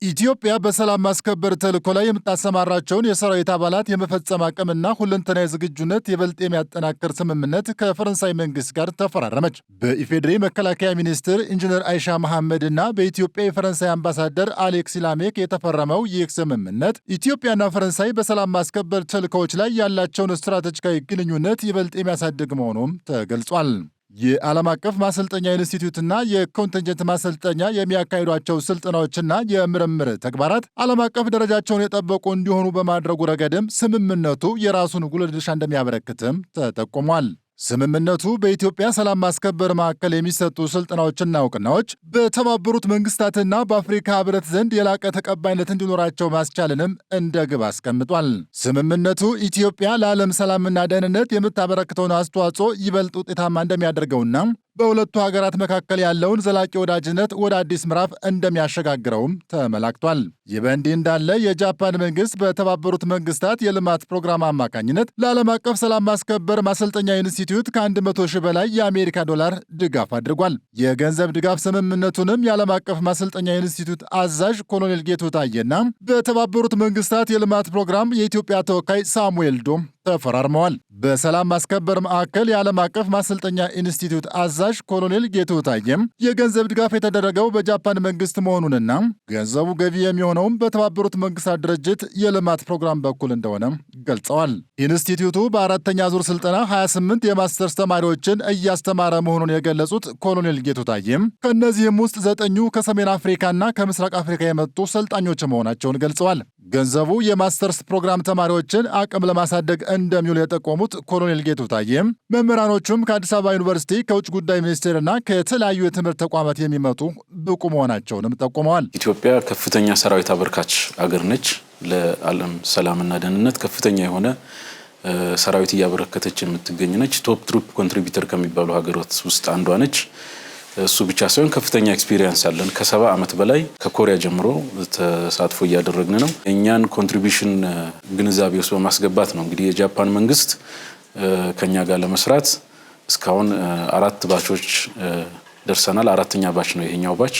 ኢትዮጵያ በሰላም ማስከበር ተልዕኮ ላይ የምታሰማራቸውን የሰራዊት አባላት የመፈጸም አቅምና ሁለንተናዊ ዝግጁነት ይበልጥ የሚያጠናክር ስምምነት ከፈረንሳይ መንግስት ጋር ተፈራረመች። በኢፌዴሪ መከላከያ ሚኒስትር ኢንጂነር አይሻ መሐመድ እና በኢትዮጵያ የፈረንሳይ አምባሳደር አሌክስ ላሜክ የተፈረመው ይህ ስምምነት ኢትዮጵያና ፈረንሳይ በሰላም ማስከበር ተልዕኮዎች ላይ ያላቸውን ስትራቴጂካዊ ግንኙነት ይበልጥ የሚያሳድግ መሆኑም ተገልጿል። የዓለም አቀፍ ማሰልጠኛ ኢንስቲትዩትና የኮንቲንጀንት ማሰልጠኛ የሚያካሂዷቸው ስልጠናዎችና የምርምር ተግባራት ዓለም አቀፍ ደረጃቸውን የጠበቁ እንዲሆኑ በማድረጉ ረገድም ስምምነቱ የራሱን ጉልህ ድርሻ እንደሚያበረክትም ተጠቁሟል። ስምምነቱ በኢትዮጵያ ሰላም ማስከበር ማዕከል የሚሰጡ ስልጠናዎችና እውቅናዎች በተባበሩት መንግስታትና በአፍሪካ ህብረት ዘንድ የላቀ ተቀባይነት እንዲኖራቸው ማስቻልንም እንደ ግብ አስቀምጧል። ስምምነቱ ኢትዮጵያ ለዓለም ሰላምና ደህንነት የምታበረክተውን አስተዋጽኦ ይበልጥ ውጤታማ እንደሚያደርገውና በሁለቱ ሀገራት መካከል ያለውን ዘላቂ ወዳጅነት ወደ አዲስ ምዕራፍ እንደሚያሸጋግረውም ተመላክቷል። ይህ በእንዲህ እንዳለ የጃፓን መንግስት በተባበሩት መንግስታት የልማት ፕሮግራም አማካኝነት ለዓለም አቀፍ ሰላም ማስከበር ማሰልጠኛ ኢንስቲትዩት ከ100 ሺህ በላይ የአሜሪካ ዶላር ድጋፍ አድርጓል። የገንዘብ ድጋፍ ስምምነቱንም የዓለም አቀፍ ማሰልጠኛ ኢንስቲትዩት አዛዥ ኮሎኔል ጌቱ ታዬና በተባበሩት መንግስታት የልማት ፕሮግራም የኢትዮጵያ ተወካይ ሳሙኤል ዶም ተፈራርመዋል። በሰላም ማስከበር ማዕከል የዓለም አቀፍ ማሰልጠኛ ኢንስቲትዩት አዛዥ ኮሎኔል ጌቱ ታዬም የገንዘብ ድጋፍ የተደረገው በጃፓን መንግስት መሆኑንና ገንዘቡ ገቢ የሚሆነውም በተባበሩት መንግስታት ድርጅት የልማት ፕሮግራም በኩል እንደሆነ ገልጸዋል። ኢንስቲትዩቱ በአራተኛ ዙር ስልጠና 28 የማስተርስ ተማሪዎችን እያስተማረ መሆኑን የገለጹት ኮሎኔል ጌቱ ታዬም ከእነዚህም ውስጥ 9ኙ ከሰሜን አፍሪካና ከምስራቅ አፍሪካ የመጡ ሰልጣኞች መሆናቸውን ገልጸዋል። ገንዘቡ የማስተርስ ፕሮግራም ተማሪዎችን አቅም ለማሳደግ እንደሚውል የጠቆሙት ኮሎኔል ጌቱ ታዬም መምህራኖቹም ከአዲስ አበባ ዩኒቨርሲቲ፣ ከውጭ ጉዳይ ሚኒስቴርና ከተለያዩ የትምህርት ተቋማት የሚመጡ ብቁ መሆናቸውንም ጠቁመዋል። ኢትዮጵያ ከፍተኛ ሰራዊት አበርካች አገር ነች። ለዓለም ሰላምና ደህንነት ከፍተኛ የሆነ ሰራዊት እያበረከተች የምትገኝ ነች። ቶፕ ትሩፕ ኮንትሪቢዩተር ከሚባሉ ሀገራት ውስጥ አንዷ ነች። እሱ ብቻ ሳይሆን ከፍተኛ ኤክስፒሪየንስ ያለን ከ70 ዓመት በላይ ከኮሪያ ጀምሮ ተሳትፎ እያደረግን ነው። እኛን ኮንትሪቢዩሽን ግንዛቤ ውስጥ በማስገባት ነው እንግዲህ የጃፓን መንግስት ከኛ ጋር ለመስራት እስካሁን 4 ባቾች ደርሰናል። 4ኛ ባች ነው ይሄኛው ባች።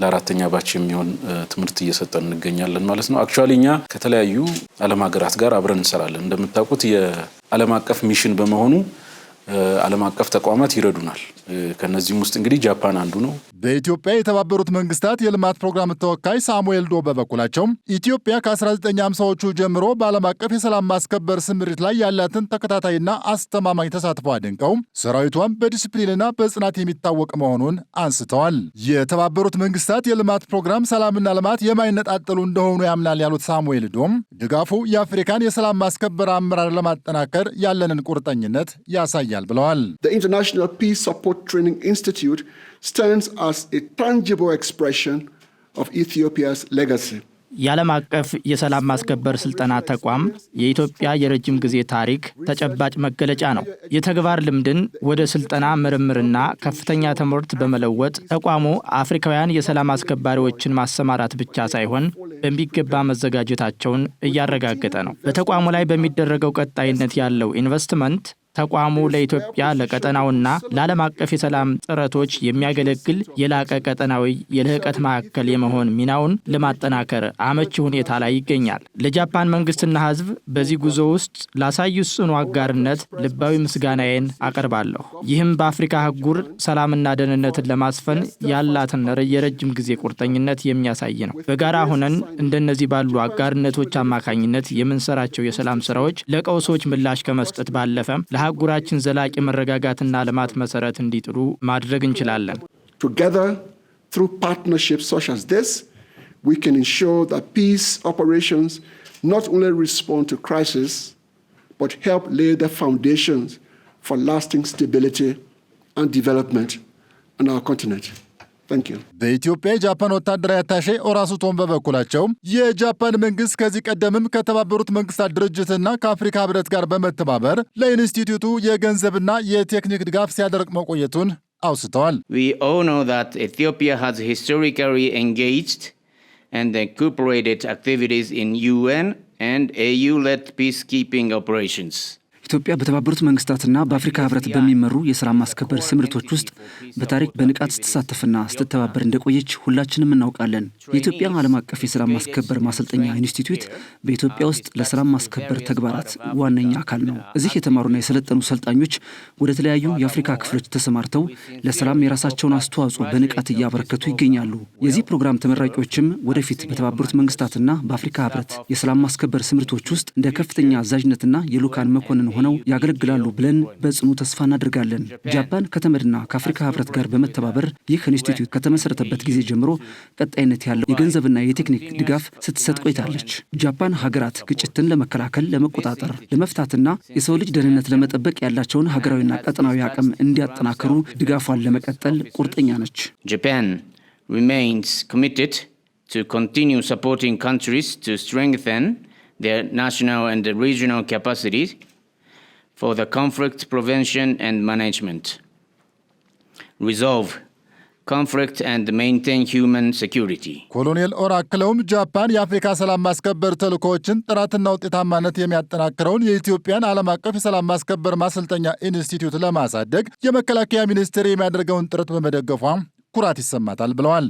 ለ4ኛ ባች የሚሆን ትምህርት እየሰጠን እንገኛለን ማለት ነው። አክቹአሊ እኛ ከተለያዩ ዓለም ሀገራት ጋር አብረን እንሰራለን። እንደምታውቁት የዓለም አቀፍ ሚሽን በመሆኑ ዓለም አቀፍ ተቋማት ይረዱናል። ከነዚህም ውስጥ እንግዲህ ጃፓን አንዱ ነው። በኢትዮጵያ የተባበሩት መንግስታት የልማት ፕሮግራም ተወካይ ሳሙኤል ዶ በበኩላቸው ኢትዮጵያ ከ1950ዎቹ ጀምሮ በዓለም አቀፍ የሰላም ማስከበር ስምሪት ላይ ያላትን ተከታታይና አስተማማኝ ተሳትፎ አድንቀው ሰራዊቷን በዲስፕሊንና በጽናት የሚታወቅ መሆኑን አንስተዋል። የተባበሩት መንግስታት የልማት ፕሮግራም ሰላምና ልማት የማይነጣጠሉ እንደሆኑ ያምናል ያሉት ሳሙኤል ዶም ድጋፉ የአፍሪካን የሰላም ማስከበር አመራር ለማጠናከር ያለንን ቁርጠኝነት ያሳያል ብለዋል። The International Peace Support Training Institute stands as a tangible expression of Ethiopia's legacy. የዓለም አቀፍ የሰላም ማስከበር ስልጠና ተቋም የኢትዮጵያ የረጅም ጊዜ ታሪክ ተጨባጭ መገለጫ ነው። የተግባር ልምድን ወደ ስልጠና ምርምርና ከፍተኛ ትምህርት በመለወጥ ተቋሙ አፍሪካውያን የሰላም አስከባሪዎችን ማሰማራት ብቻ ሳይሆን በሚገባ መዘጋጀታቸውን እያረጋገጠ ነው። በተቋሙ ላይ በሚደረገው ቀጣይነት ያለው ኢንቨስትመንት ተቋሙ ለኢትዮጵያ ለቀጠናውና ለዓለም አቀፍ የሰላም ጥረቶች የሚያገለግል የላቀ ቀጠናዊ የልህቀት ማዕከል የመሆን ሚናውን ለማጠናከር አመቺ ሁኔታ ላይ ይገኛል። ለጃፓን መንግስትና ሕዝብ በዚህ ጉዞ ውስጥ ላሳዩት ጽኑ አጋርነት ልባዊ ምስጋናዬን አቀርባለሁ። ይህም በአፍሪካ አህጉር ሰላምና ደህንነትን ለማስፈን ያላትን የረጅም ጊዜ ቁርጠኝነት የሚያሳይ ነው። በጋራ ሆነን እንደነዚህ ባሉ አጋርነቶች አማካኝነት የምንሰራቸው የሰላም ስራዎች ለቀውሶች ምላሽ ከመስጠት ባለፈ ለሀገራችን ዘላቂ መረጋጋትና ልማት መሰረት እንዲጥሉ ማድረግ እንችላለን። Together, through partnerships such as this, we can ensure that peace operations not only respond to crisis, but help lay the foundations for lasting stability and development on our continent. በኢትዮጵያ የጃፓን ወታደራዊ አታሼ ኦራሱቶን በበኩላቸው የጃፓን መንግስት ከዚህ ቀደምም ከተባበሩት መንግስታት ድርጅትና ከአፍሪካ ህብረት ጋር በመተባበር ለኢንስቲትዩቱ የገንዘብና የቴክኒክ ድጋፍ ሲያደርግ መቆየቱን አውስተዋል። We all know that Ethiopia has historically engaged and incorporated activities in UN and AU-led peacekeeping operations. ኢትዮጵያ በተባበሩት መንግስታትና በአፍሪካ ህብረት በሚመሩ የሰላም ማስከበር ስምሪቶች ውስጥ በታሪክ በንቃት ስትሳተፍና ስትተባበር እንደቆየች ሁላችንም እናውቃለን። የኢትዮጵያ ዓለም አቀፍ የሰላም ማስከበር ማሰልጠኛ ኢንስቲትዩት በኢትዮጵያ ውስጥ ለሰላም ማስከበር ተግባራት ዋነኛ አካል ነው። እዚህ የተማሩና የሰለጠኑ ሰልጣኞች ወደ ተለያዩ የአፍሪካ ክፍሎች ተሰማርተው ለሰላም የራሳቸውን አስተዋጽኦ በንቃት እያበረከቱ ይገኛሉ። የዚህ ፕሮግራም ተመራቂዎችም ወደፊት በተባበሩት መንግስታትና በአፍሪካ ህብረት የሰላም ማስከበር ስምሪቶች ውስጥ እንደ ከፍተኛ አዛዥነትና የልዑካን መኮንን ሆነው ያገለግላሉ ብለን በጽኑ ተስፋ እናደርጋለን። ጃፓን ከተመድና ከአፍሪካ ህብረት ጋር በመተባበር ይህ ኢንስቲትዩት ከተመሰረተበት ጊዜ ጀምሮ ቀጣይነት ያለው የገንዘብና የቴክኒክ ድጋፍ ስትሰጥ ቆይታለች። ጃፓን ሀገራት ግጭትን ለመከላከል፣ ለመቆጣጠር፣ ለመፍታትና የሰው ልጅ ደህንነት ለመጠበቅ ያላቸውን ሀገራዊና ቀጠናዊ አቅም እንዲያጠናክሩ ድጋፏን ለመቀጠል ቁርጠኛ ነች። Japan remains committed to continue supporting countries to strengthen their national and regional capacities for the conflict prevention and management, resolve conflict and maintain human security. ኮሎኔል ኦር አክለውም ጃፓን የአፍሪካ ሰላም ማስከበር ተልእኮዎችን ጥራትና ውጤታማነት የሚያጠናክረውን የኢትዮጵያን ዓለም አቀፍ የሰላም ማስከበር ማሰልጠኛ ኢንስቲትዩት ለማሳደግ የመከላከያ ሚኒስቴር የሚያደርገውን ጥረት በመደገፏ ኩራት ይሰማታል ብለዋል።